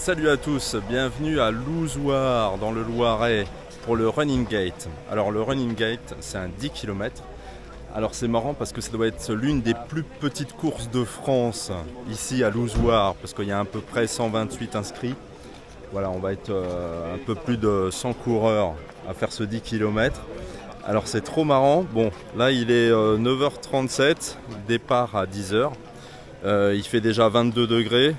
Salut à tous, bienvenue à Louzouar dans le Loiret pour le Running Gate. Alors le Running Gate c'est un 10 km. Alors c'est marrant parce que ça doit être l'une des plus petites courses de France ici à Louzouar parce qu'il y a à peu près 128 inscrits. Voilà, on va être un peu plus de 100 coureurs à faire ce 10 km. Alors c'est trop marrant. Bon, là il est 9h37, départ à 10h. Il fait déjà 22 degrés.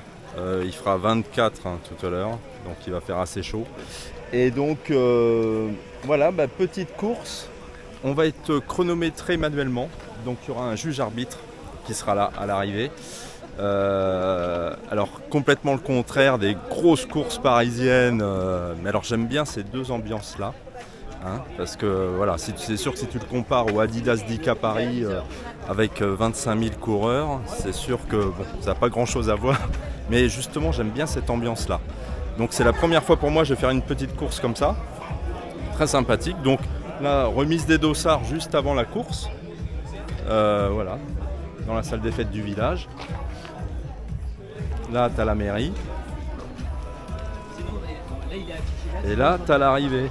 Il fera 24 tout à l'heure, donc il va faire assez chaud. Et donc voilà, petite course. On va être chronométré manuellement. Donc il y aura un juge arbitre qui sera là à l'arrivée. Alors complètement le contraire des grosses courses parisiennes. Mais alors j'aime bien ces deux ambiances là. Parce que voilà, c'est sûr que si tu le compares au Adidas Dika Paris avec 25 000 coureurs, c'est sûr que ça n'a pas grand chose à voir. Mais justement, j'aime bien cette ambiance-là. Donc c'est la première fois pour moi, je vais faire une petite course comme ça. Très sympathique. Donc la remise des dossards juste avant la course. Voilà, dans la salle des fêtes du village. Là, tu as la mairie. Et là, tu as l'arrivée.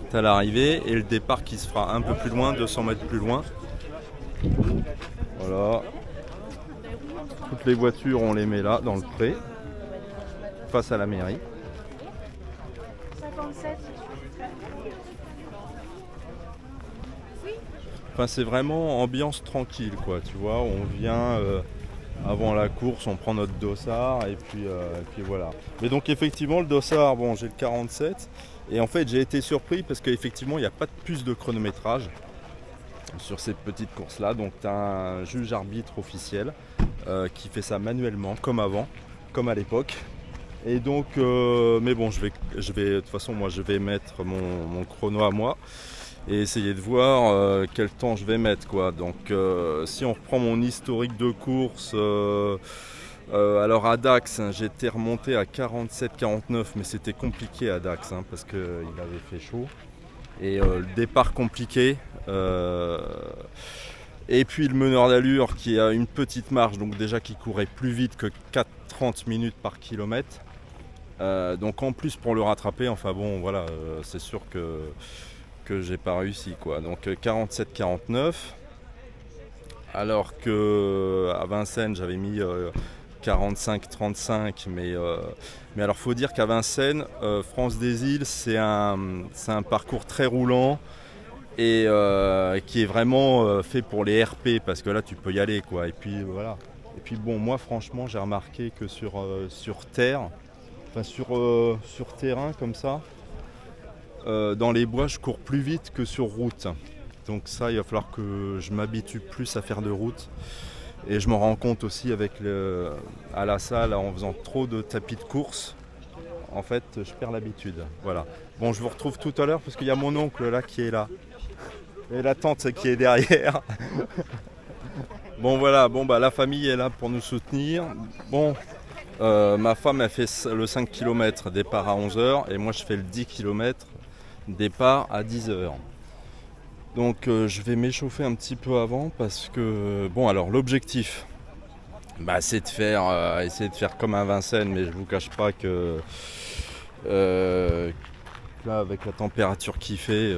T'as l'arrivée et le départ qui se fera un peu plus loin, 200 mètres plus loin. Voilà. Toutes les voitures, on les met là, dans le pré, face à la mairie. 57. Enfin, c'est vraiment ambiance tranquille, quoi. Tu vois, on vient avant la course, on prend notre dossard et puis voilà. Mais donc effectivement, le dossard, bon, j'ai le 47. Et en fait j'ai été surpris parce qu'effectivement il n'y a pas de puce de chronométrage sur ces petites courses là. Donc tu as un juge arbitre officiel qui fait ça manuellement comme avant, comme à l'époque. Et donc mais bon je vais de toute façon moi je vais mettre mon chrono à moi et essayer de voir quel temps je vais mettre quoi. Donc si on reprend mon historique de course, alors à Dax, j'étais remonté à 47-49, mais c'était compliqué à Dax parce qu'il avait fait chaud. Et le départ compliqué. Et puis le meneur d'allure qui a une petite marge, donc déjà qui courait plus vite que 4,30 minutes par kilomètre. Donc en plus pour le rattraper, enfin bon voilà, c'est sûr que j'ai pas réussi quoi. Donc 47-49. Alors que à Vincennes j'avais mis 45-35, mais alors faut dire qu'à Vincennes, France des Îles, c'est un parcours très roulant et qui est vraiment fait pour les RP parce que là tu peux y aller quoi. Et puis voilà. Et puis bon, moi franchement j'ai remarqué que sur terre, enfin sur terrain comme ça, dans les bois je cours plus vite que sur route. Donc ça il va falloir que je m'habitue plus à faire de route. Et je m'en rends compte aussi à la salle en faisant trop de tapis de course. En fait, je perds l'habitude. Voilà. Bon, je vous retrouve tout à l'heure parce qu'il y a mon oncle là qui est là. Et la tante qui est derrière. Bon voilà, la famille est là pour nous soutenir. Bon, ma femme a fait le 5 km départ à 11h et moi je fais le 10 km départ à 10h. Donc je vais m'échauffer un petit peu avant parce que bon alors l'objectif c'est de essayer de faire comme à Vincennes, mais je vous cache pas que là avec la température qu'il fait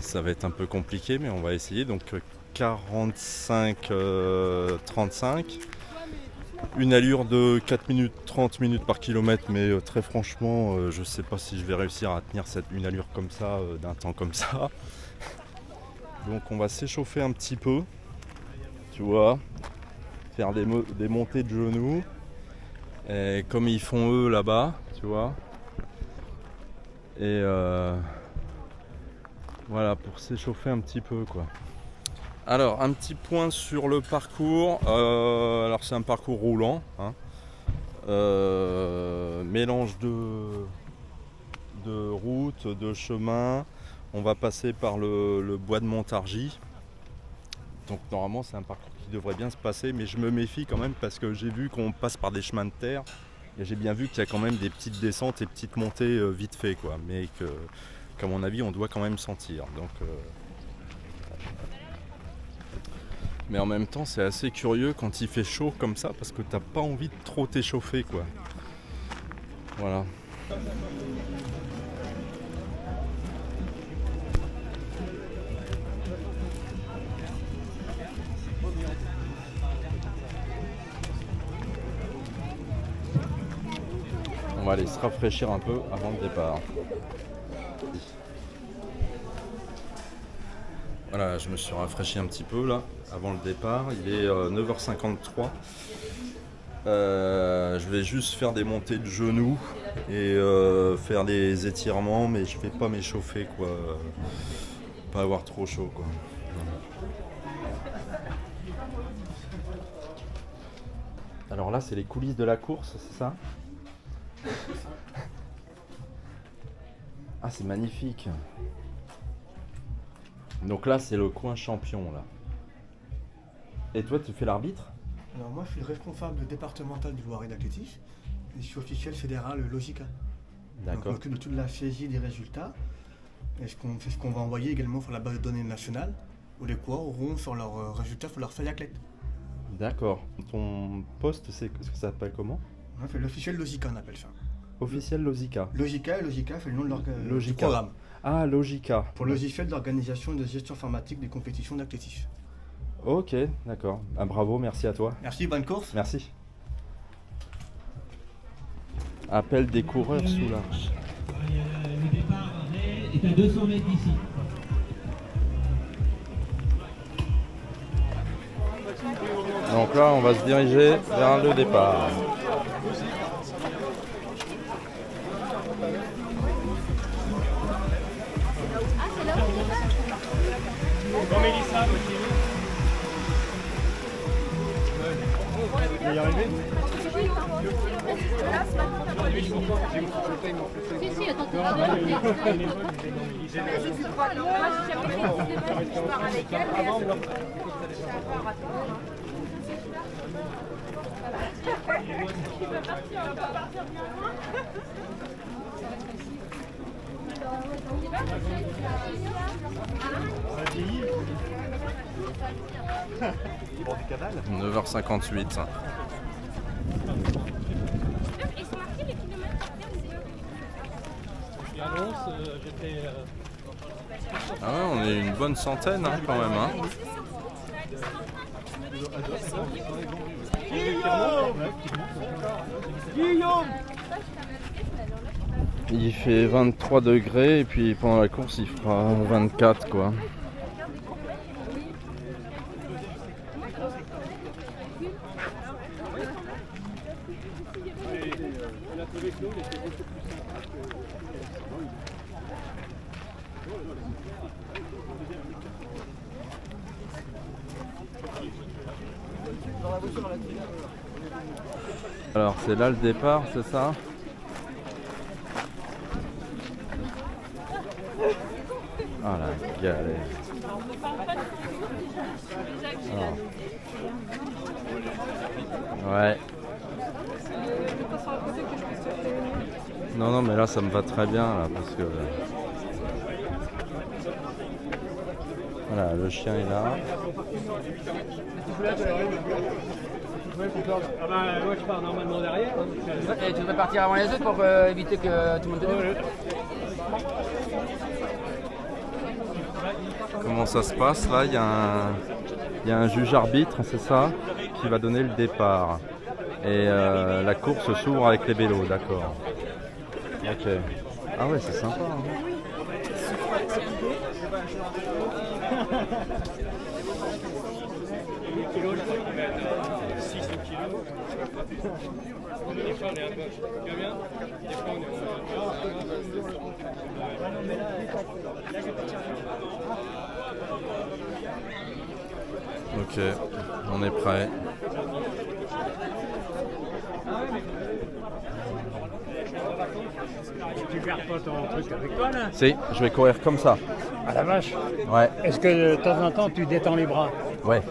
ça va être un peu compliqué, mais on va essayer. Donc 45-35, une allure de 4 minutes 30 minutes par kilomètre, mais très franchement je sais pas si je vais réussir à tenir une allure comme ça d'un temps comme ça. Donc on va s'échauffer un petit peu, tu vois, faire des montées de genoux, et comme ils font eux là-bas, tu vois. Et voilà, pour s'échauffer un petit peu quoi. Alors un petit point sur le parcours, alors c'est un parcours roulant, mélange de route, de chemin. On va passer par le bois de Montargis. Donc normalement c'est un parcours qui devrait bien se passer, mais je me méfie quand même parce que j'ai vu qu'on passe par des chemins de terre et j'ai bien vu qu'il y a quand même des petites descentes et petites montées vite fait quoi, mais qu'à mon avis on doit quand même sentir. Mais en même temps, c'est assez curieux quand il fait chaud comme ça parce que t'as pas envie de trop t'échauffer, quoi. Voilà. On va aller se rafraîchir un peu avant le départ. Voilà, je me suis rafraîchi un petit peu là, avant le départ. Il est 9h53. Je vais juste faire des montées de genoux et faire des étirements, mais je vais pas m'échauffer, quoi. Pas avoir trop chaud, quoi. Alors là, c'est les coulisses de la course, c'est ça? Ah, c'est magnifique. Donc là, c'est le coin champion, là. Et toi, tu fais l'arbitre? Alors moi, je suis le responsable départemental du Loiret d'athlétisme et je suis officiel fédéral Logica. Donc, D'accord. je m'occupe de toute la saisie des résultats. Et c'est ce qu'on va envoyer également sur la base de données nationale où les coureurs auront sur leurs résultats sur leur feuille athlète. D'accord. Ton poste, c'est ce que ça s'appelle comment? On fait l'officiel Logica, on appelle ça. Officiel Logica. Logica, c'est le nom de du Logica. programme. Ah, Logica. Pour logiciel d'organisation et de gestion informatique des compétitions d'athlétisme. Ok, d'accord. Ah, bravo, merci à toi. Merci, bonne course. Merci. Appel des coureurs sous l'arche. Le départ est à 200 mètres d'ici. Donc là, on va se diriger vers le départ. Bon, Mélissa, vous y arriver? Si, si, attends, tu vas voir. Je suis pas alors, moi j'ai jamais fait de je pars avec elle, mais Bord du canal. 9h58. Ils sont marqués les kilomètres. je annonce, j'étais. Ah ouais, on est une bonne centaine, hein, quand même. Hein. Il fait 23 degrés et puis pendant la course il fera 24, quoi. Alors c'est là le départ, c'est ça? Ah la galère. Ah. Ouais. Non, non, mais là ça me va très bien là parce que. Voilà, le chien est là. Ah bah, moi je pars normalement derrière. Hein. Et tu veux partir avant les autres pour éviter que tout le monde te débute. Comment ça se passe là? Il y a un juge arbitre, c'est ça, qui va donner le départ. Et la course s'ouvre avec les vélos, d'accord. Ok. Ah ouais, c'est sympa. Hein. Ok, on est prêt. Tu gardes pas ton truc avec toi là? Si, je vais courir comme ça. À la vache. Ouais, Est-ce que de temps en temps tu détends les bras? ouais,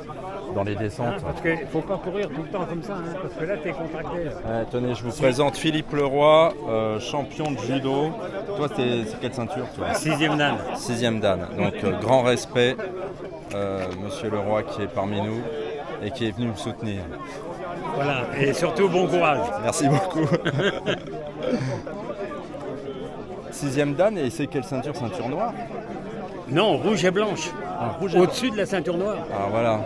dans les descentes. Parce qu'il faut pas courir tout le temps comme ça, hein, parce que là t'es contracté. Ouais, tenez, je vous présente Philippe Leroy, champion de judo. Toi, c'est quelle ceinture toi? 6e dan. 6e dan, donc grand respect. Monsieur Leroy qui est parmi nous et qui est venu me soutenir. Voilà, et surtout bon courage. Merci beaucoup. 6e dan, et c'est quelle ceinture? Ceinture noire? Non, rouge et blanche. Ah, rouge et Au-dessus de la ceinture noire. Ah voilà.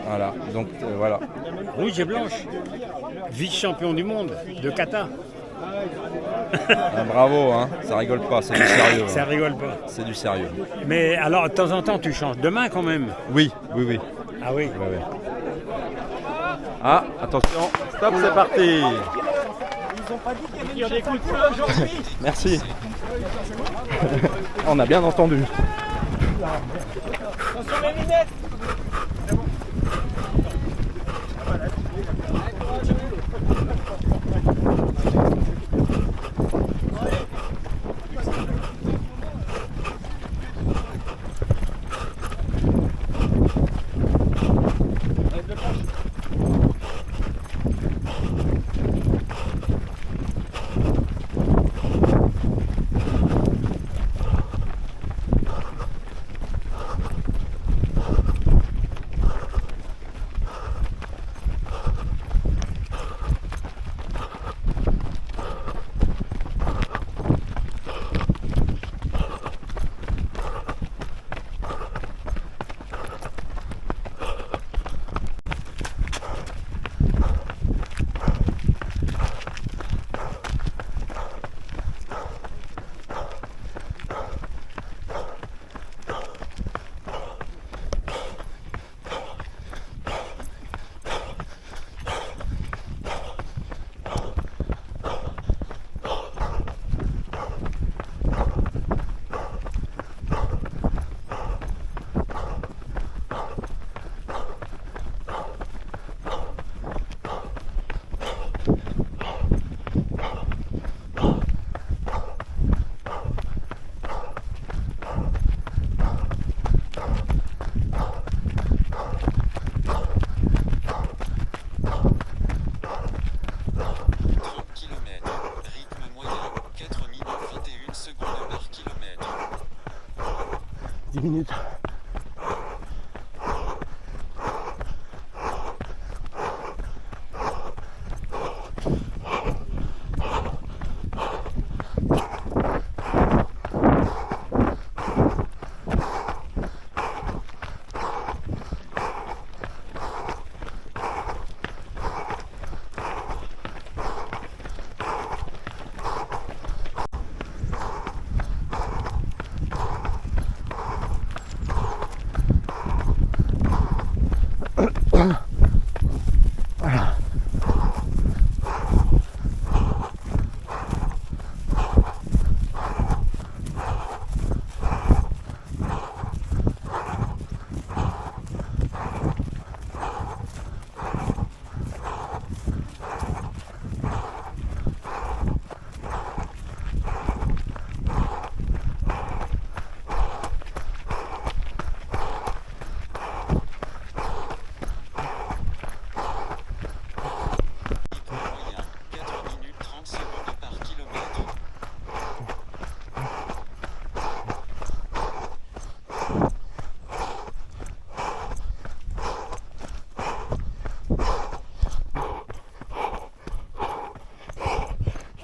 Voilà, donc voilà. Rouge et blanche. Vice-champion du monde de kata. Ah, bravo, hein. Ça rigole pas, c'est du sérieux. Ça hein. rigole pas. C'est du sérieux. Mais alors, de temps en temps, tu changes de main quand même. Oui, oui, oui. Ah oui. Ouais, ouais. Ah, attention, stop, c'est parti. Il y a des coups de feu aujourd'hui. Merci. On a bien entendu. Attention les lunettes.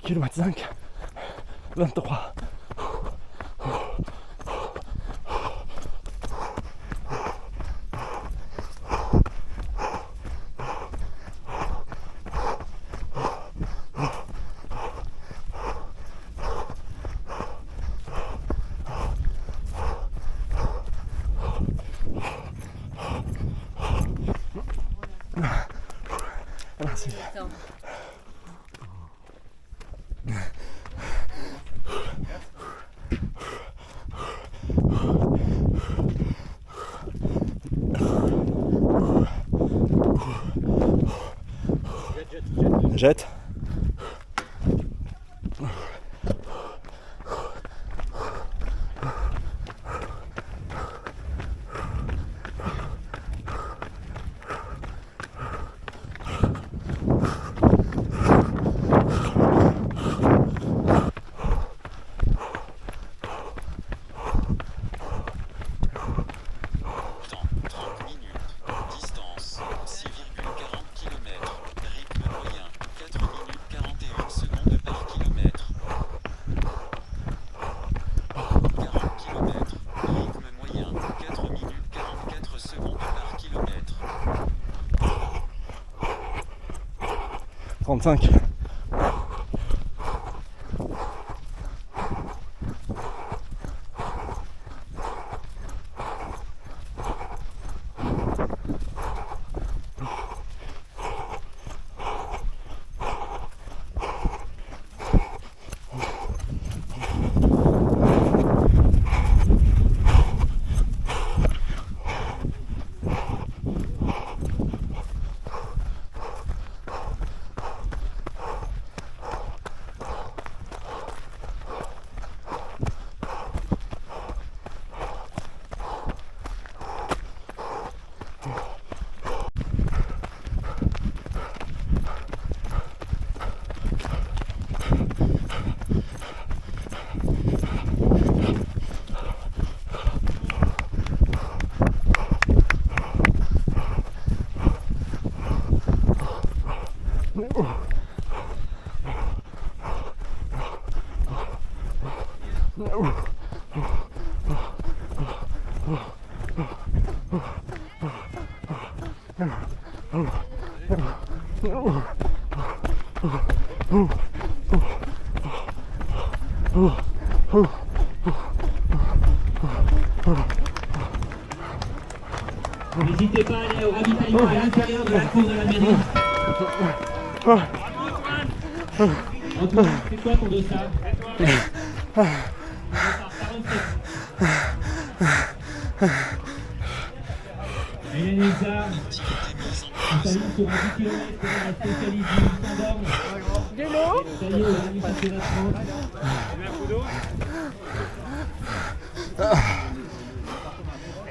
Kilomètre 5, 23. Merci. Jette. 35. N'hésitez pas à aller au ravitaillement à l'intérieur de la cour de la mairie. Antoine, c'est quoi ton dossard? Hélène Elsa, on s'aligne sur un 10 km pour la spécialiste du Saint-Borne. De l'eau? Ça y est, on a mis ça sur la France.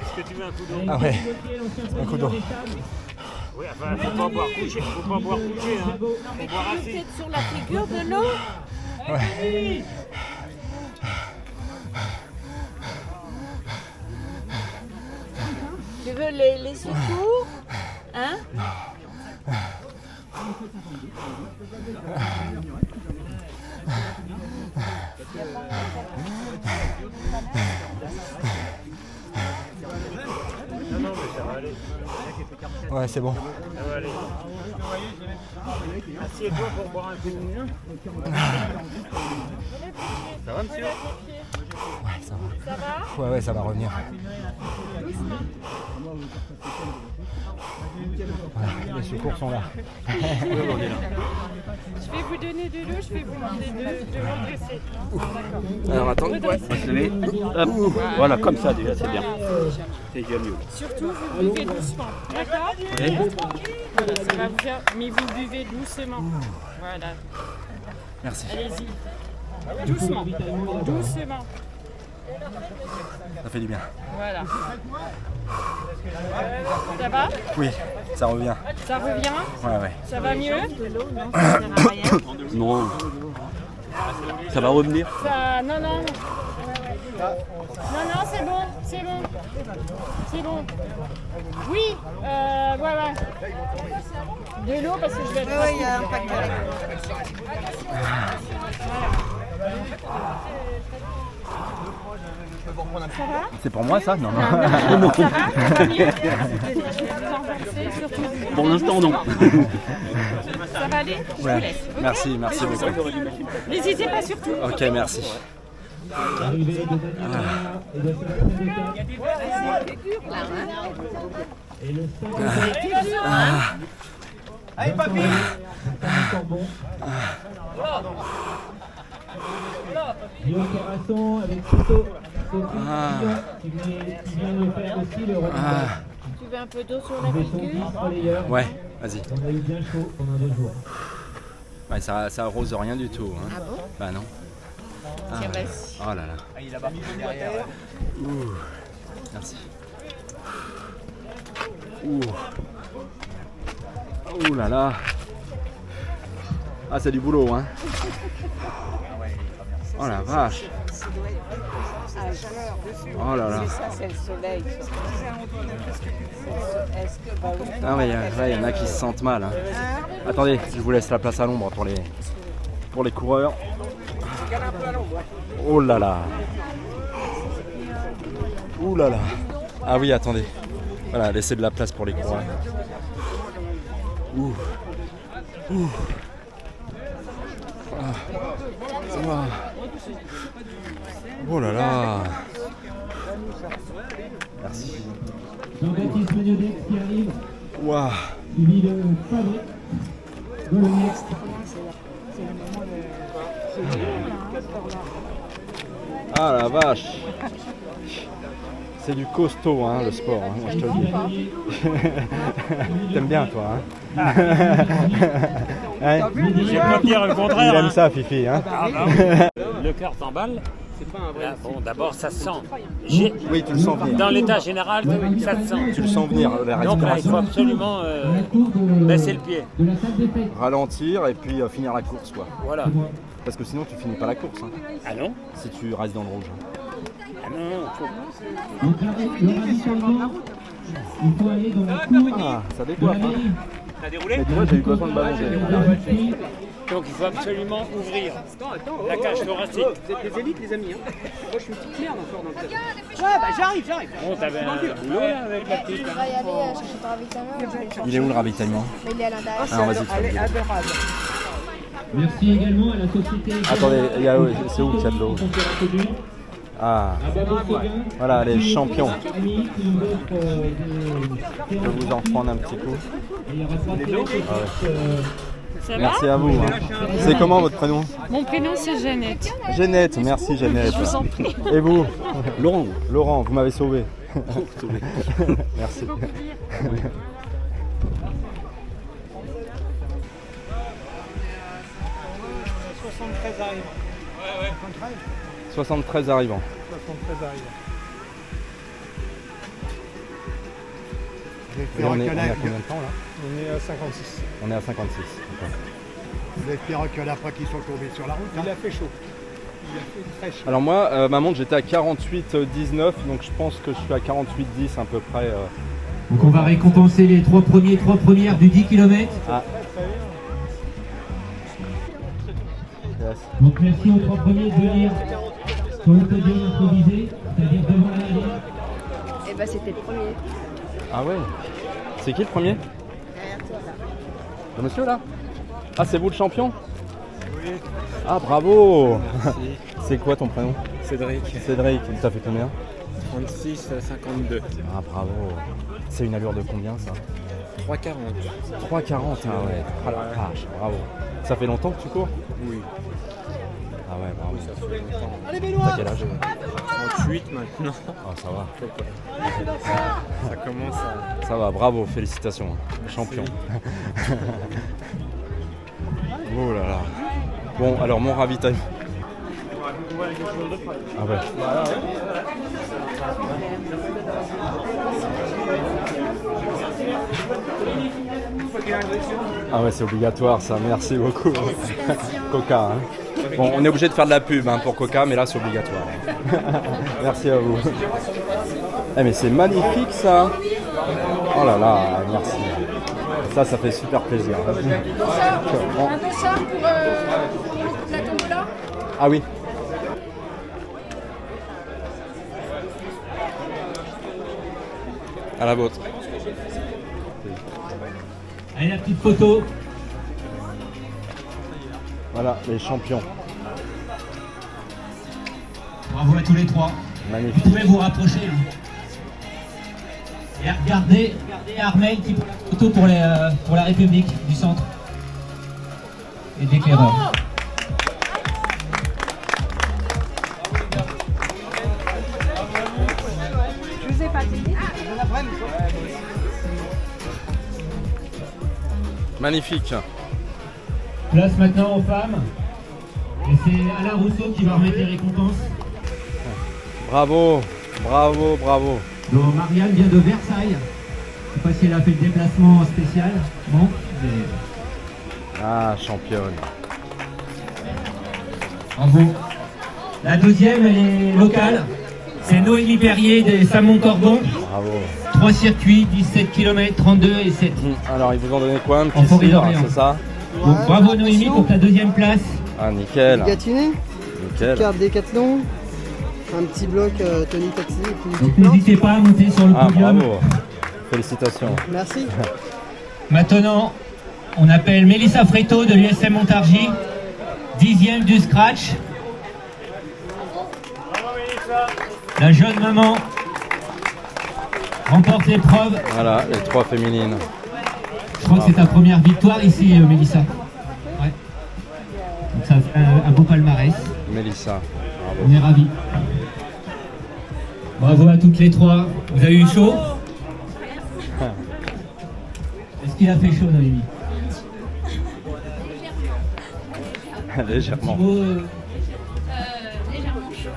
Est-ce que tu veux un coup d'eau? Ah ouais, Un coup d'eau. Oui, enfin, faut pas boire couché, faut pas boire couché, hein. Faut boire assez. Peut-être sur la figure de l'eau? Ouais. Tu veux les secours? Hein? Non, mais ça va aller. ouais, c'est bon. Ça va aller. Assieds-toi pour boire un coup. Ça va, monsieur? Ouais, ça va. Ça va? Ouais, ça va revenir. Voilà, les secours sont là. Je vais vous donner de l'eau, je vais vous demander de redresser. Alors attends, Hop, voilà, comme ça déjà, c'est bien. C'est déjà mieux. Surtout, vous buvez doucement. D'accord? Voilà, ça va vous faire. Mais vous buvez doucement. Voilà. Merci. Allez-y. Doucement. Doucement. Ça fait du bien. Voilà. Ça va? Oui, ça revient. Ça revient? Ouais. Ça va mieux? Non. Ça va revenir? Ça... Non, non. Non, c'est bon, c'est bon. C'est bon. Oui, ouais. De l'eau parce que je vais être... Oui, il y a un paquet. Ça va? C'est pour moi ça? Non. Ça va? Ça va mieux? Je vais vous renverser, surtout. Pour l'instant, non. Ça va aller? Je vous laisse. Ok? Merci beaucoup. N'hésitez pas surtout. Ok, merci. Arrivée de Daniel et de Et le 5 Allez, papy! Corbon. Guillaume Carasson avec Soto. Sophie qui vient de faire aussi le repas. Tu veux un peu d'eau sur Ils la sont figure? 10 relayeurs. Ouais, vas-y. On a eu bien chaud pendant 2 jours. Ouais, ça arrose rien du tout. Hein. Ah bon? Bah non. Tiens, vas-y. Oh là là. Ouh. Merci. Ouh là là. Ah, c'est du boulot, hein. Oh la vache. Oh là là. Ça, c'est le soleil. Est-ce que... Bah oui. Ah ouais, il y en a qui se sentent mal. Hein. Attendez, je vous laisse la place à l'ombre pour les coureurs. Oh là là. Ouh là là. Ah oui, attendez. Voilà, laissez de la place pour les coureurs. Ouh. Oh là là. Merci. Jean-Baptiste Magnodet qui arrive, Waouh. suivi de Fabrice Golonier. Ah la vache. C'est du costaud hein, le sport, hein, moi je te le dis. T'aimes bien toi hein. Hein? Je vais pas dire le contraire. Il aime hein. ça Fifi hein. Ah, le cœur t'emballe. Là, bon, d'abord, ça se sent. Oui tu le sens venir. Dans l'état général, ça se sent. Tu le sens venir, la Donc là, il faut respiration. absolument baisser le pied. De la salle des fêtes. Ralentir et puis finir la course quoi. Voilà. Parce que sinon tu finis pas la course hein, Ah non? si tu restes dans le rouge. Ah non, faut... Donc le ravitaillement, il faut aller dans la cour Ah ça de la décoiffe hein. mairie. Mais tu vois j'ai eu besoin de ballon. Donc il faut absolument ouvrir la cage thoracique. Vous êtes des élites, les amis. Hein. Moi, je suis une petite merde encore dans le cadre. Ouais, bah j'arrive. Bon, t'avais un boulot là avec la petite. On va y aller chercher ton ravitaillement. Il est où le ravitaillement? Mais il est à l'intérieur. Ah vas-y tu vas le dire. Merci également à la société. Attendez, c'est où qu'il y a de l'eau? Ah, voilà les champions. Je vais vous en prendre un petit coup. Ah ouais. Ça va? Merci à vous. Hein. C'est comment votre prénom? Mon prénom c'est Jeannette. Jeannette, merci Jeannette. Je vous en prie. Et vous? Laurent. Laurent, vous m'avez sauvé. Merci. 73 arrivants. 73 arrivants. Et on est à combien de temps là? On est à 56. On est à 56. D'accord. Vous espérons qu'il y en a pas qui sont tombés sur la route. Il a fait chaud. Il a fait très chaud. Alors moi, ma montre j'étais à 48,19, donc je pense que je suis à 48,10 à peu près. Donc on va récompenser les trois premières du 10 km. Ah. Yes. Donc merci aux trois premiers de venir sur le podium improvisé, c'est-à-dire devant la mairie. Et bah c'était le premier. Ah ouais. C'est qui le premier? Derrière toi là. Le monsieur là? Ah c'est vous le champion? Oui. Ah bravo. C'est quoi ton prénom? Cédric. Cédric, t'as fait combien? 36 à 52. Ah bravo. C'est une allure de combien ça? 3,40. 3,40, ah ouais. Ah la vache, bravo. Ça fait longtemps que tu cours? Oui. Ah ouais, bravo. Ça fait longtemps. Allez Benoît! T'as quel âge? 38 maintenant. Ah ça va. Ça commence à... Ça va, bravo, félicitations. Champion. Oh là là. Bon, alors mon ravitaillement. Ah ouais. Ah ouais, c'est obligatoire ça, merci beaucoup. Coca. Hein. Bon, on est obligé de faire de la pub hein, pour Coca, mais là c'est obligatoire. Merci à vous. Eh mais c'est magnifique ça. Oh là là, merci. Ça fait super plaisir. Un dossard pour la tombola. Ah oui. À la vôtre. Allez la petite photo. Voilà, les champions. Bravo à tous les trois. Magnifique. Vous pouvez vous rapprocher. Hein. Et regardez Armel qui prend la photo pour la République du centre. Et d'éclaireur. Je vous ai pas dit. Magnifique. Place maintenant aux femmes. Et c'est Alain Rousseau qui va remettre les récompenses. Bravo, bravo, bravo. Donc Marianne vient de Versailles. Je ne sais pas si elle a fait le déplacement spécial. Bon. Ah, championne. Bravo. La deuxième, elle est locale. C'est Noémie Perrier des Samon-Cordon. Bravo. 3 circuits, 17 km, 32 et 7. Alors, ils vous ont donné quoi? Un En petit forêt cidre, d'Orient. c'est ça? Donc bravo Noémie pour ta deuxième place. Ah, nickel. Gatiné, Nickel. carte Décathlon, un petit bloc Tony Taxi. Et puis Donc n'hésitez pas à monter sur le Ah, podium. bravo. Félicitations. Merci. Maintenant, on appelle Mélissa Fréteau de l'USM Montargis. 10e du scratch. La jeune maman remporte l'épreuve. Voilà, les 3 féminines. Je crois que c'est ta première victoire ici, Mélissa. Ouais. Donc ça fait un beau palmarès. Mélissa. Bravo. On est ravis. Bravo à toutes les 3. Vous avez eu chaud? Est-ce qu'il a fait chaud, Noémie? Légèrement. Légèrement chaud.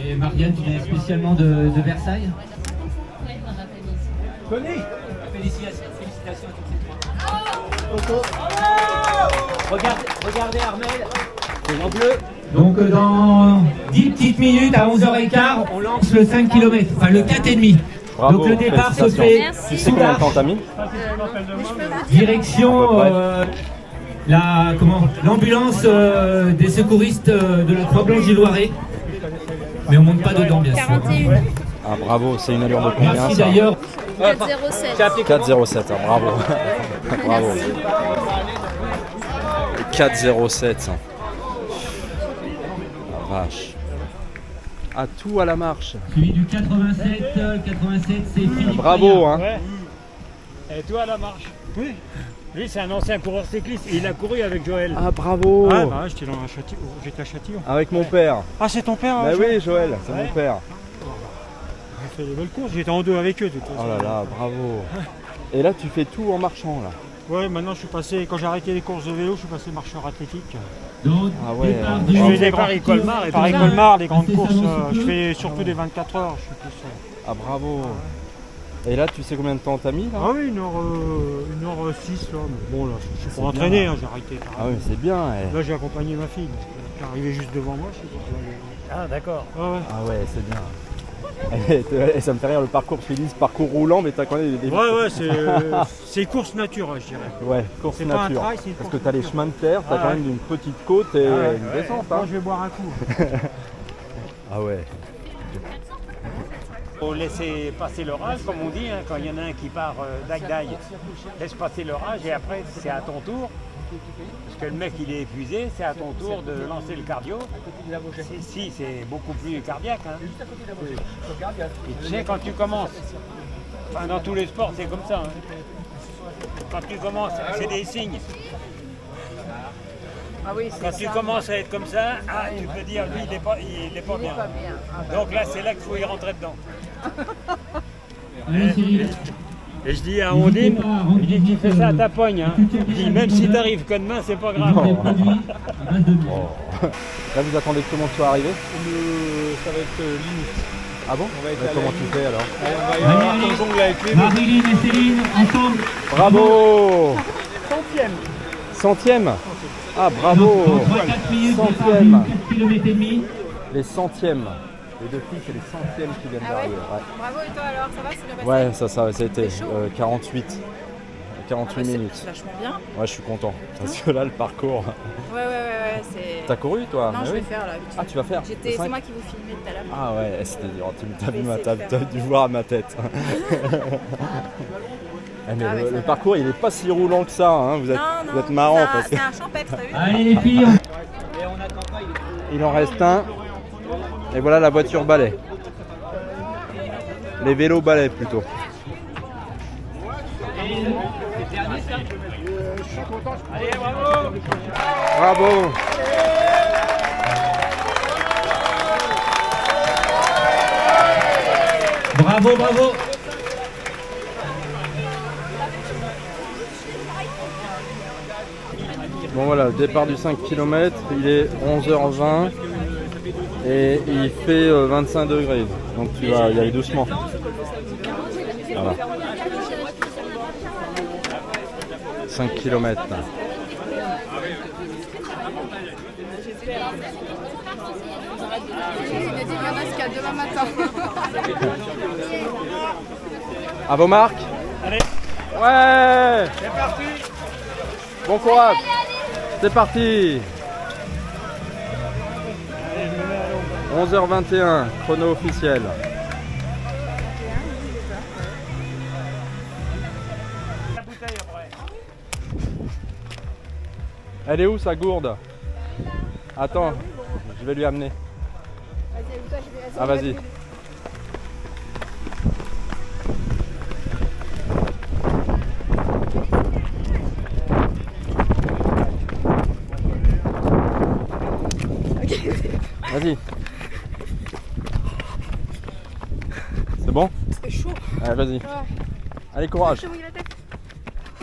Et Marianne, tu viens spécialement de Versailles? Ouais, on a fait ici. Tony, félicitations à toutes ces 3. Regardez Armel, c'est en bleu. Donc dans 10 petites minutes, à 11h15, on lance le 5 km, enfin le 4,5. Bravo, donc le départ se fait Tu sais combien de temps t'as mis? Direction l'ambulance des secouristes de la Croix-Blanche du Loiret. Mais on monte pas dedans, bien sûr. 41. Ah bravo, c'est une allure de combien? Merci ça d'ailleurs. 4,07. 4,07, hein, bravo. Bravo. 4,07. La vache. Ah, tout à la marche. Suivi du 87, 87 c'est Philippe. Bravo, hein. Ouais. Et toi à la marche? Oui. Lui, c'est un ancien coureur cycliste. Il a couru avec Joël. Ah, bravo. Ah, bah, j'étais à Châtillon. Avec mon père. Ah, c'est ton père? Bah Joël? oui, Joël, c'est Ouais. mon père. J'ai fait des belles courses. J'étais en deux avec eux, de toute façon. Oh là là, bravo. Et là, tu fais tout en marchant, là. Ouais, maintenant, je suis passé, quand j'ai arrêté les courses de vélo, je suis passé marcheur athlétique. Donc, Ah ouais. départ Je du- fais des Paris-Colmar et Paris-Colmar, des grandes courses. Je fais surtout des 24 heures. Je suis plus, Ah, bravo. Et là, tu sais combien de temps t'as mis, là? Ah oui, 1h06 là. Mais bon, là, je suis pour entraîner, hein, j'ai arrêté. Ah oui, c'est bien. Là, j'ai accompagné ma fille. Elle est arrivée juste devant moi. Je sais pas. Ah, d'accord. Ah ouais. Ah ouais, c'est bien. Et ça me fait rire le parcours, je dis parcours roulant, mais t'as quand même des... Ouais, c'est course nature, je dirais. Ouais, course C'est pas un nature. trail, c'est une Parce course que t'as les nature. chemins de terre, t'as Ah quand ouais. même une petite côte et une descente. Moi, Hein. je vais boire un coup. Ah ouais. Faut laisser passer l'orage, comme on dit, hein, quand il y en a un qui part d'aïe-d'aïe. Laisse passer l'orage et après, c'est à ton tour. Parce que le mec, il est épuisé, c'est à ton tour de lancer le cardio. Si, c'est beaucoup plus cardiaque. Hein. Et tu sais, quand tu commences, enfin, dans tous les sports, c'est comme ça. Hein. Quand tu commences, c'est des signes. Ah oui, Quand tu commences à être comme ça, ah, tu peux dire, lui, il n'est pas bien. Donc là, c'est là qu'il faut y rentrer dedans. Allez, Cyril. Et je dis à Ondine, je dis, tu fais ça à ta pogne. Hein. Je dis, même si t'arrives que demain, c'est pas grave. Des produits à base de bio. Oh. Là, vous attendez que comment tu vas arriver? Ça va être limite. Ah bon? On va être Mais à comment la tu fais alors? On va y avoir Allez, qu'on allez. jongle avec les Marilyn et Céline, ensemble. Bravo! Centième. Centième? Ah Donc, bravo! dans 3-4 minutes, départ Centième. du 4 km et demi. Les centièmes. Les deux filles, c'est les centièmes qui viennent d'arriver. Bravo, et toi alors, ça va, c'est bien passé? Ouais, ça a été 48. 48 C'est minutes. vachement bien. Ouais, je suis content. Parce que là, le parcours. Ouais, c'est... T'as couru toi? Non, Mais je oui. vais faire là. vite fait. Ah, tu vas faire? C'est Le 5? moi qui vous filmais tout à l'heure. Ah ouais, c'était dur. T'as vu vais ma essayer de tête, faire. t'as dû voir ma tête. Mais Ah, mais le ça va. parcours, il est pas si roulant que ça. Hein. Vous êtes Non, marrant parce que c'est un champêtre, t'as vu? Allez, les filles. il en reste un. Et voilà la voiture balai. Les vélos balai plutôt. Allez, bravo. Bravo. Bravo, bravo. Bon voilà, le départ du 5 km, il est 11h20 et il fait 25 degrés. Donc tu vas y aller doucement. Voilà. 5 km. Il a dit qu'il y en a jusqu'à demain matin. À vos marques. Allez. Ouais. C'est parti. Bon courage. C'est parti. 11h21, chrono officiel. La bouteille après. Elle est où sa gourde? Attends, je vais lui amener. Ah vas-y. Vas-y. C'est bon? C'est chaud. Allez, vas-y. Ouais. Allez, courage. Je mouille la tête.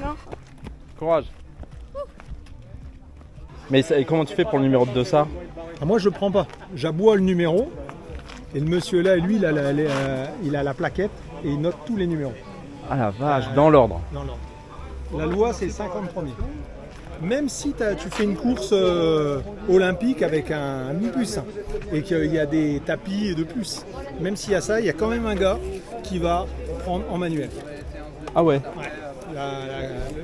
Non. Courage. Mais et comment tu fais pour le numéro de dossard? Moi je prends pas, j'aboie le numéro et le monsieur là, lui, il a la plaquette et il note tous les numéros. Ah la vache, dans l'ordre. Non, non. La loi c'est 50 premiers. Même si tu fais une course olympique avec un minibus et qu'il y a des tapis de plus, même s'il y a ça, il y a quand même un gars qui va prendre en manuel. Ah ouais,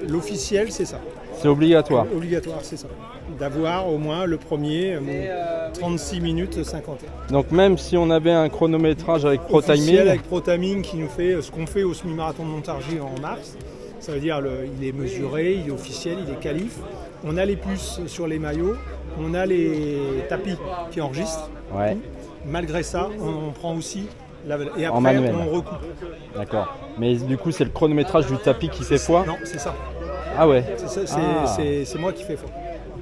L'officiel c'est ça. c'est obligatoire. Obligatoire, c'est ça. D'avoir au moins le premier 36 minutes 51. Donc même si on avait un chronométrage avec ProTiming, Officiel avec ProTiming qui nous fait ce qu'on fait au semi-marathon de Montargis en mars. Ça veut dire il est mesuré, il est officiel, il est qualif. On a les puces sur les maillots, on a les tapis qui enregistrent. ouais, Malgré ça, on prend aussi et En après manuel. on recoupe. d'accord. Mais du coup c'est le chronométrage du tapis qui fait foi? Non, c'est ça. Ah ouais. C'est moi qui fais foi.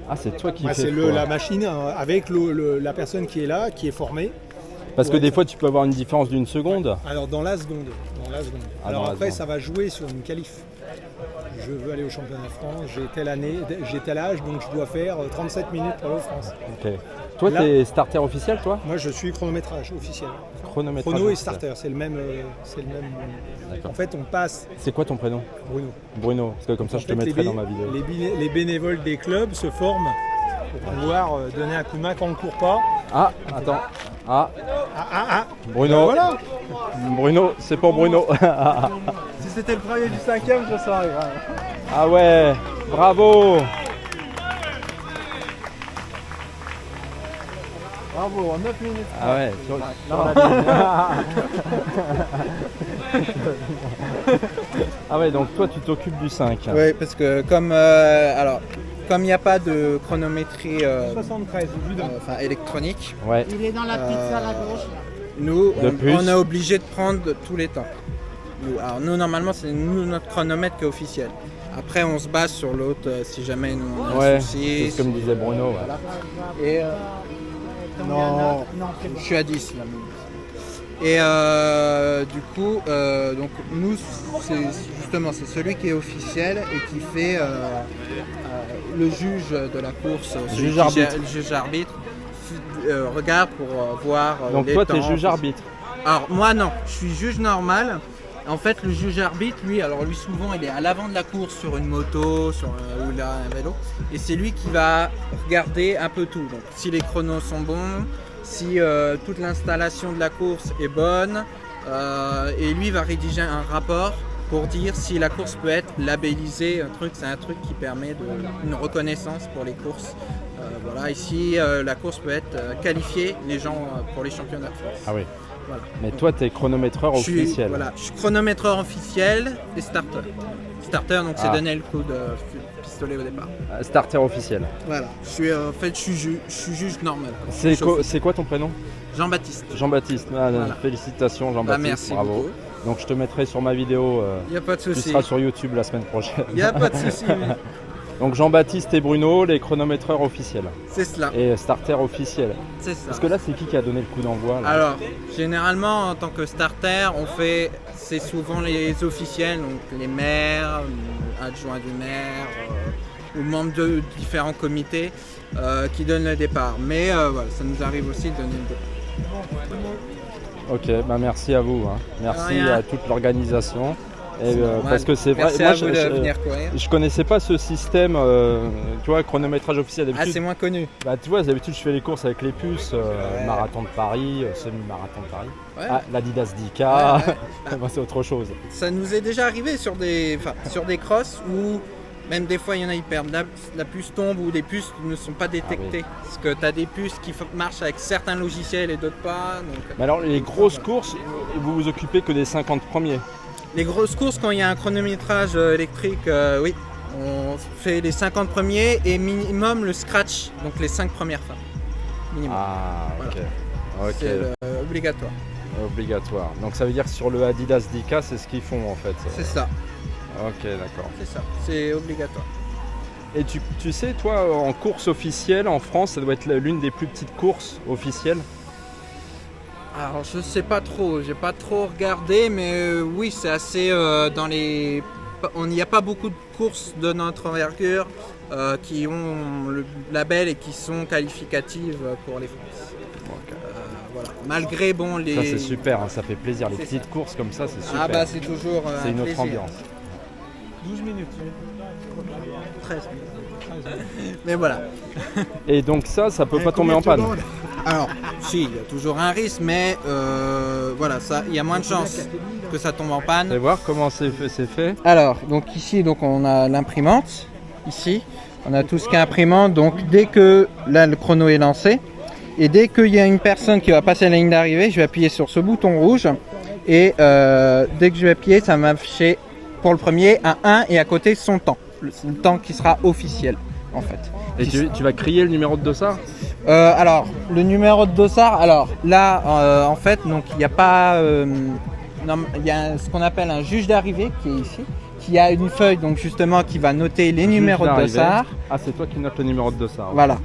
Ah c'est toi qui Ouais, fais c'est foi. la machine avec la personne qui est là, qui est formée. Parce que Ouais. des fois tu peux avoir une différence d'une seconde. Alors dans la seconde. Ah, Alors dans la après seconde. ça va jouer sur une qualif. Je veux aller au championnat de France, j'ai telle année, j'ai tel âge, donc je dois faire 37 minutes pour aller en France. Ok. Toi Là- t'es starter officiel toi? Moi je suis chronométrage officiel. Chronométrage Chrono et officiel. starter, c'est le même. D'accord. En fait on passe, C'est quoi ton prénom? Bruno. Bruno, parce que comme ça En je te fait, mettrai dans ma vidéo. les bénévoles des clubs se forment pour pouvoir donner un coup de main quand on ne court pas. Ah, attends. Ah, Ah, Bruno. voilà. Bruno, c'est pour Bruno. Si c'était le premier du 5ème, je saurais. Ah ouais, bravo. Bravo, en 9 minutes. Ah ouais, ah ouais, donc toi tu t'occupes du 5. Oui, parce que comme il n'y a pas de chronométrie 73, électronique, Ouais. Il est dans la petite salle à gauche. nous De plus. on est obligé de prendre tous les temps. Nous normalement c'est notre chronomètre qui est officiel. Après on se base sur l'autre si jamais nous on a un Ouais, souci. c'est comme disait Bruno. Ouais. Voilà. Et Non, je suis à 10 là. Et du coup, donc nous, c'est celui qui est officiel et qui fait le juge de la course, celui Juge qui arbitre. gère- le juge arbitre, regarde pour voir Donc les toi temps. t'es juge arbitre. Alors moi non, je suis juge normal. En fait, le juge arbitre, lui souvent il est à l'avant de la course sur une moto, ou là un vélo, et c'est lui qui va regarder un peu tout. Donc si les chronos sont bons, si toute l'installation de la course est bonne, et lui va rédiger un rapport pour dire si la course peut être labellisée. C'est un truc qui permet une reconnaissance pour les courses. Voilà, ici la course peut être qualifiée les gens pour les championnats de France. Ah oui. Voilà. Mais toi t'es chronométreur Je suis- officiel. Voilà, je suis chronométreur officiel et starter. Starter, donc c'est Ah. donner le coup de pistolet au départ. Starter officiel. Voilà, je suis je suis juge normal. C'est Je suis officiel. c'est quoi ton prénom? Jean-Baptiste. Jean-Baptiste. Ah, Voilà. Félicitations Jean-Baptiste. Bah, merci bravo. beaucoup. Donc je te mettrai sur ma vidéo. Il n'y a pas de Tu souci. seras sur YouTube la semaine prochaine. Il n'y a pas de souci. Donc Jean-Baptiste et Bruno, les chronométreurs officiels. C'est cela. Et starter officiel. C'est ça. Parce que là, c'est qui a donné le coup d'envoi là? Alors, généralement, en tant que starter, c'est souvent les officiels, donc les maires, adjoints du maire, ou membres de différents comités qui donnent le départ. Mais voilà, ça nous arrive aussi de donner le départ. Ok, bah merci à vous. Hein. Merci rien. à toute l'organisation. Et, normal. parce que c'est vrai, Merci moi à vous de venir courir. je connaissais pas ce système, tu vois, chronométrage officiel. Ah, D'habitude, c'est moins connu. bah, tu vois, d'habitude je fais les courses avec les puces, Ouais. marathon de Paris, semi-marathon de Paris. Ouais. Ah, l'Adidas Dika, Ouais, Bah, c'est autre chose. Ça nous est déjà arrivé sur des crosses où même des fois il y en a, ils perdent la puce tombe ou des puces ne sont pas détectées. Parce que tu as des puces qui marchent avec certains logiciels et d'autres pas. Donc... Mais alors, les grosses courses, vous vous occupez que des 50 premiers. Les grosses courses, quand il y a un chronométrage électrique, oui. On fait les 50 premiers et minimum le scratch, donc les 5 premières femmes. Minimum. Ah, ok. Voilà. Ok. C'est obligatoire. Obligatoire. Donc ça veut dire que sur le Adidas Dika, c'est ce qu'ils font en fait. C'est ça. Ok, d'accord. C'est ça. C'est obligatoire. Et tu sais, toi, en course officielle en France, ça doit être l'une des plus petites courses officielles. Alors je sais pas trop, j'ai pas trop regardé, mais oui, c'est assez dans les. Il n'y a pas beaucoup de courses de notre envergure qui ont le label et qui sont qualificatives pour les France. Voilà. Malgré bon les. Ça c'est super, hein, ça fait plaisir. Les C'est petites courses comme ça, c'est super. Ah bah c'est toujours. C'est une autre plaisir. ambiance. 12 minutes. 13 minutes. Mais voilà. Et donc ça peut pas tomber en panne. Alors, si, il y a toujours un risque, mais voilà, ça, il y a moins de chances que ça tombe en panne. Vous allez voir comment c'est fait. Alors, donc ici, donc on a l'imprimante. Ici, on a tout ce qui est imprimante. Donc, dès que là le chrono est lancé, et dès qu'il y a une personne qui va passer la ligne d'arrivée, je vais appuyer sur ce bouton rouge. Et dès que je vais appuyer, ça va m'afficher pour le premier un 1 et à côté son temps. Le temps qui sera officiel, en fait. Et tu vas crier le numéro de dossard? Alors, le numéro de dossard, alors là, en fait, donc il n'y a pas. Il y a ce qu'on appelle un juge d'arrivée qui est ici, qui a une feuille, donc justement, qui va noter les numéros de dossard. Ah, c'est toi qui notes le numéro de dossard. Voilà.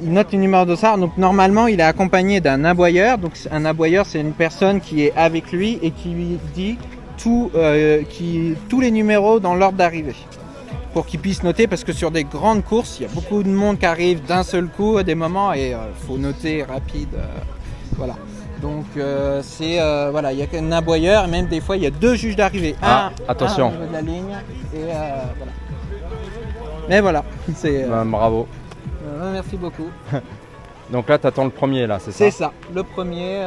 Il note le numéro de dossard, donc normalement, il est accompagné d'un aboyeur. Donc, un aboyeur, c'est une personne qui est avec lui et qui lui dit tous les numéros dans l'ordre d'arrivée, pour qu'ils puissent noter, parce que sur des grandes courses, il y a beaucoup de monde qui arrive d'un seul coup à des moments et il faut noter rapide. Voilà. Donc voilà, il y a un aboyeur et même des fois il y a 2 juges d'arrivée. Attention. Un au niveau de la ligne et voilà. Mais voilà, c'est. Bravo. Merci beaucoup. Donc là, tu attends le premier là, c'est ça? C'est ça, le premier.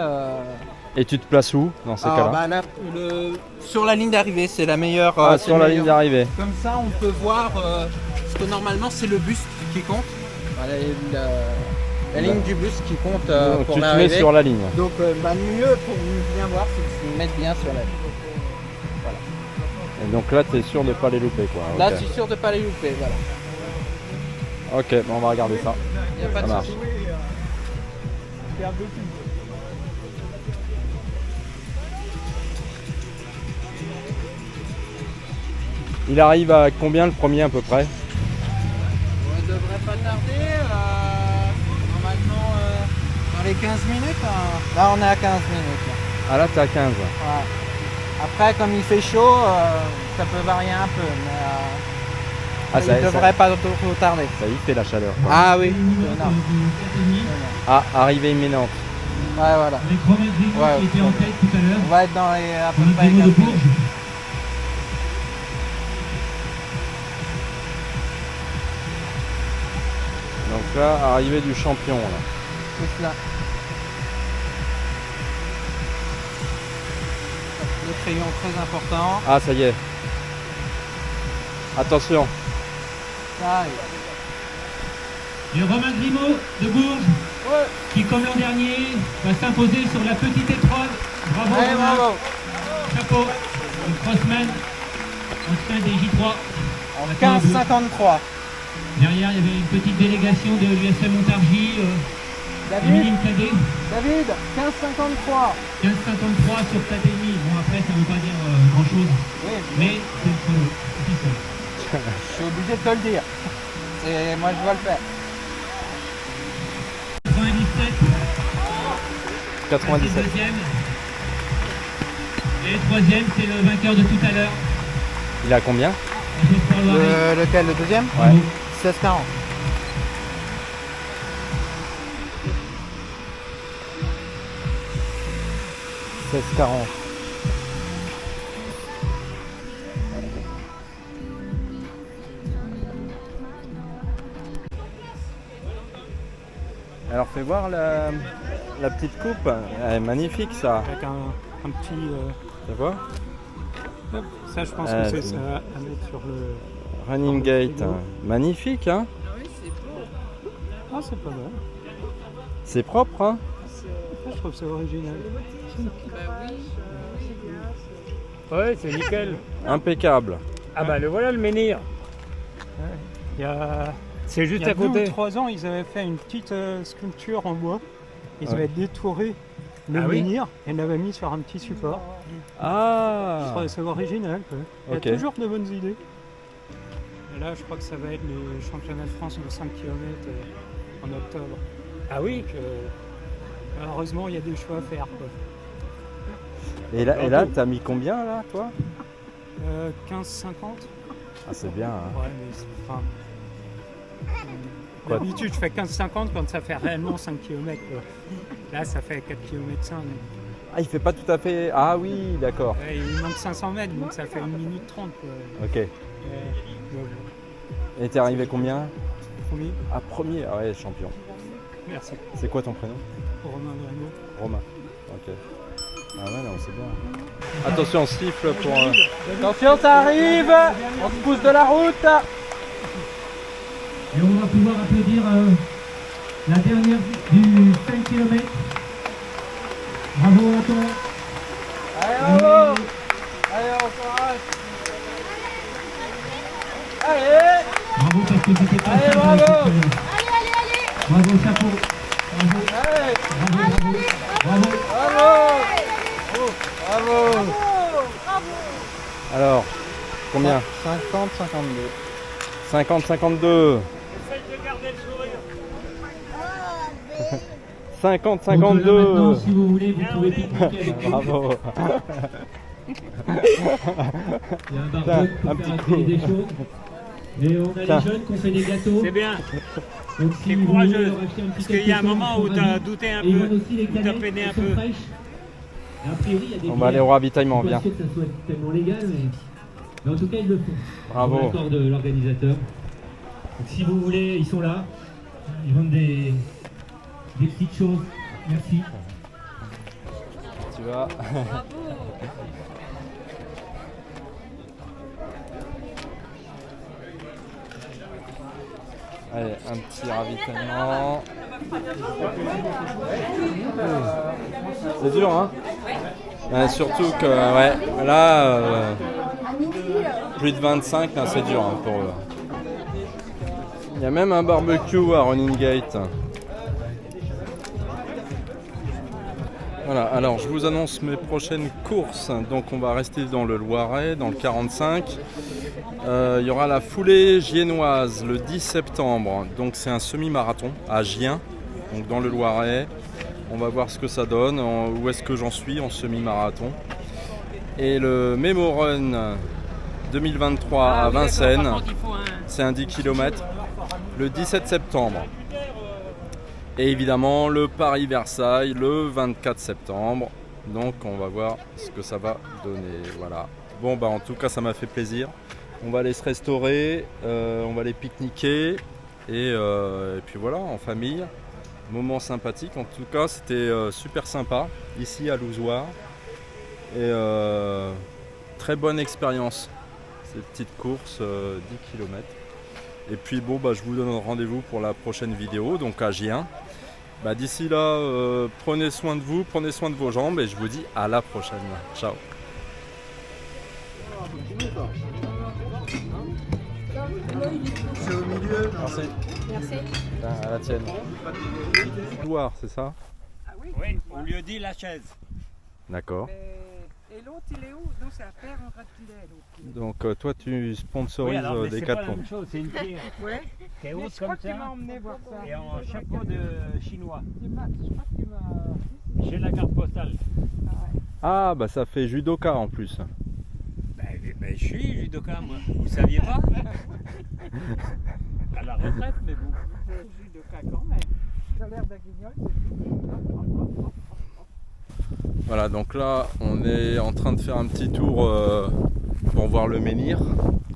Et tu te places où dans ces cas-là? Bah, là, sur la ligne d'arrivée, c'est la meilleure. Sur la ligne d'arrivée. Comme ça, on peut voir parce que normalement, c'est le buste qui compte. Voilà, la ligne du buste qui compte Donc, pour tu te l'arrivée. mets sur la ligne. Donc, le mieux pour bien voir, c'est de se mettre bien sur la ligne. Voilà. Et donc là, tu es sûr de ne pas les louper, quoi. Là, Ok. je suis sûr de ne pas les louper. Voilà. Ok, bon, on va regarder ça. Il n'y a pas Ça de marche. souci. Il arrive à combien le premier à peu près? On ne devrait pas tarder. Normalement, dans les 15 minutes. Là, on est à 15 minutes. Là. Ah là, tu es à 15. Ouais. Après, comme il fait chaud, ça peut varier un peu. Mais il ne devrait pas trop tarder. Ça y fait la chaleur, quoi. Ah oui. Ah, arrivée imminente. Ouais, voilà. Avec Romain Grimaud qui était en tête tout à l'heure. On va être dans les à peu Romain près 15 Grimaud de minutes. Bourges. Donc là, arrivée du champion. Là. C'est cela. Le crayon très important. Ah, ça y est. Attention. Ça arrive. Et Romain Grimaud de Bourges, qui comme l'an dernier va s'imposer sur la petite épreuve. Bravo Ouais, Romain. bravo. Chapeau. Le crossman en sein des J3. En 15,53. Derrière, il y avait une petite délégation de l'USM Montargis. David, Minime cadet. David, 15,53. 15,53 sur Platini. Bon, après, ça ne veut pas dire grand-chose. Oui, Mais c'est le chrono officiel. je suis obligé de te le dire. Moi, je dois le faire. 97. 97. C'est le deuxième. Et le troisième, c'est le vainqueur de tout à l'heure. Il a combien? Lequel, le deuxième? Ouais. 16,40. $16,40. Alors fais voir la petite coupe, elle est magnifique ça. Avec un petit. Tu vois? Ça, je pense que c'est ça à mettre sur le. Running Gate, magnifique hein. Ah, c'est pas mal. C'est propre hein. Je trouve ça original. Ouais, c'est nickel. Impeccable. Ah bah le voilà le menhir. C'est juste il y a à côté. 2 ou 3 ans, ils avaient fait une petite sculpture en bois. Ils Ouais. avaient détouré le Ah oui menhir et l'avaient mis sur un petit support. Ah C'est original. Quoi. Il y Ok. a toujours de bonnes idées. Et là, je crois que ça va être les championnats de France de 5 km en octobre. Ah oui. Donc, heureusement, il y a des choix à faire. Quoi. Et là t'as mis combien là, toi? 15-50. Ah, c'est bien. Hein. Ouais, mais c'est enfin. Quoi? D'habitude, je fais 15-50 quand ça fait réellement 5 km. Quoi. Là, ça fait 4 km 5. Ah, il fait pas tout à fait. Ah oui, d'accord. Ouais, il manque 500 mètres, donc ça fait 1 minute 30. Quoi. Ok. Ouais, Et t'es arrivé combien? premier. Ah, premier. Ah ouais, champion. Merci. C'est quoi ton prénom? Romain Grémaud. Romain. Ok. Ah ouais, non, c'est bien. Attention, on siffle pour... Attention, ça arrive. On se pousse de la route. Et on va pouvoir applaudir la dernière du 5 km. Bravo à toi. Allez, bravo. Allez, on s'arrête. Allez. Bravo parce que c'était pas Allez, simple, bravo. cette semaine. Allez, allez, allez. Bravo, chapeau. Bravo. Allez. Bravo. Bravo. Bravo. Alors, combien? 50-52. 50-52. Essaye de garder le sourire. 50-52. Maintenant, 50-52. si vous voulez, vous pouvez pique-niquer avec nous. Bravo. Il y a un barbecue pour Un faire petit accueillir coup. des choses. Et on a Tiens. les jeunes qui ont fait des gâteaux. C'est bien. Donc si T'es vous courageux. voulez leur acheter un petit Parce qu'il y a un quelque chose, moment ils où sont t'as ravis. douté un Et ils peu, vendent aussi les où t'as canettes peiné qui un sont peu. fraîches. Et a priori, il y a des On va aller au bières. ravitaillement, Je suis viens. pas sûr que ça soit tellement légal, mais en tout cas, ils le font. Bravo. Pour l'accord de l'organisateur. Donc si vous voulez, ils sont là. Ils vendent des petites choses. Merci. Tu vas. Allez, un petit ravitaillement. C'est dur, hein? Surtout que, ouais, là, plus de 25, là, c'est dur hein, pour eux. Il y a même un barbecue à Running Gate. Voilà, alors je vous annonce mes prochaines courses. Donc on va rester dans le Loiret, dans le 45. Il y aura la foulée giennoise le 10 septembre. Donc c'est un semi-marathon à Gien, donc dans le Loiret. On va voir ce que ça donne, où est-ce que j'en suis en semi-marathon. Et le Memo Run 2023 à Vincennes, c'est un 10 km le 17 septembre. Et évidemment le Paris-Versailles le 24 septembre. Donc on va voir ce que ça va donner. Voilà. Bon bah en tout cas ça m'a fait plaisir. On va aller se restaurer, on va aller pique-niquer et puis voilà, en famille. Moment sympathique. En tout cas c'était super sympa ici à Louzoir. Et très bonne expérience. Cette petite course 10 km. Et puis bon bah je vous donne rendez-vous pour la prochaine vidéo, donc à Gien. Bah, d'ici là, prenez soin de vous, prenez soin de vos jambes et je vous dis à la prochaine. Ciao. C'est au milieu. Merci. Merci. À la tienne. Loire, c'est ça? Oui, on lui a dit la chaise. D'accord. Et l'autre, il est où? Non, c'est à Père en Gratulet. Donc toi tu sponsorises Oui, alors, mais c'est pas la Decathlon. même chose, c'est une pierre Ouais. qui est Mais haute je crois comme que tu ça m'as emmené voir ça. et en chapeau de chinois. Je crois que tu m'as... J'ai la carte postale. Ah bah ça fait judoka en plus. Ben, je suis judoka moi, vous saviez pas? À la retraite, mais bon. Judoka quand même. Ça a l'air d'un guignol, c'est Voilà, donc là on est en train de faire un petit tour pour voir le menhir.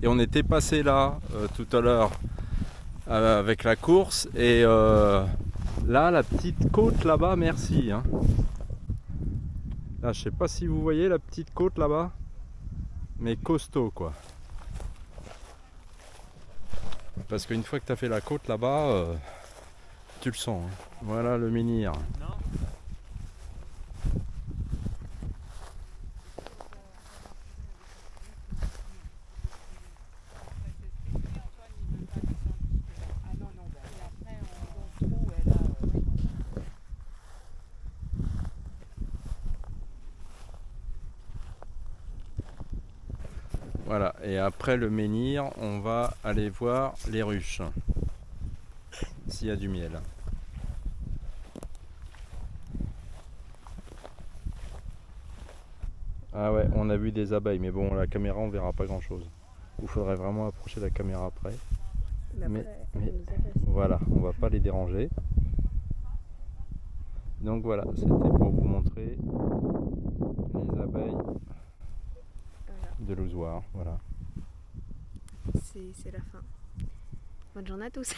Et on était passé là tout à l'heure avec la course. Et là, la petite côte là-bas, merci. Hein. Là, je sais pas si vous voyez la petite côte là-bas, mais costaud quoi. Parce qu'une fois que tu as fait la côte là-bas, tu le sens. Hein. Voilà le menhir. Voilà, et après le menhir, on va aller voir les ruches, s'il y a du miel. Ah ouais, on a vu des abeilles, mais bon, la caméra, on verra pas grand chose. Il faudrait vraiment approcher la caméra après. Mais voilà, on va pas les déranger. Donc voilà, c'était pour vous montrer les abeilles de l'ozoir. Voilà. C'est la fin. Bonne journée à tous.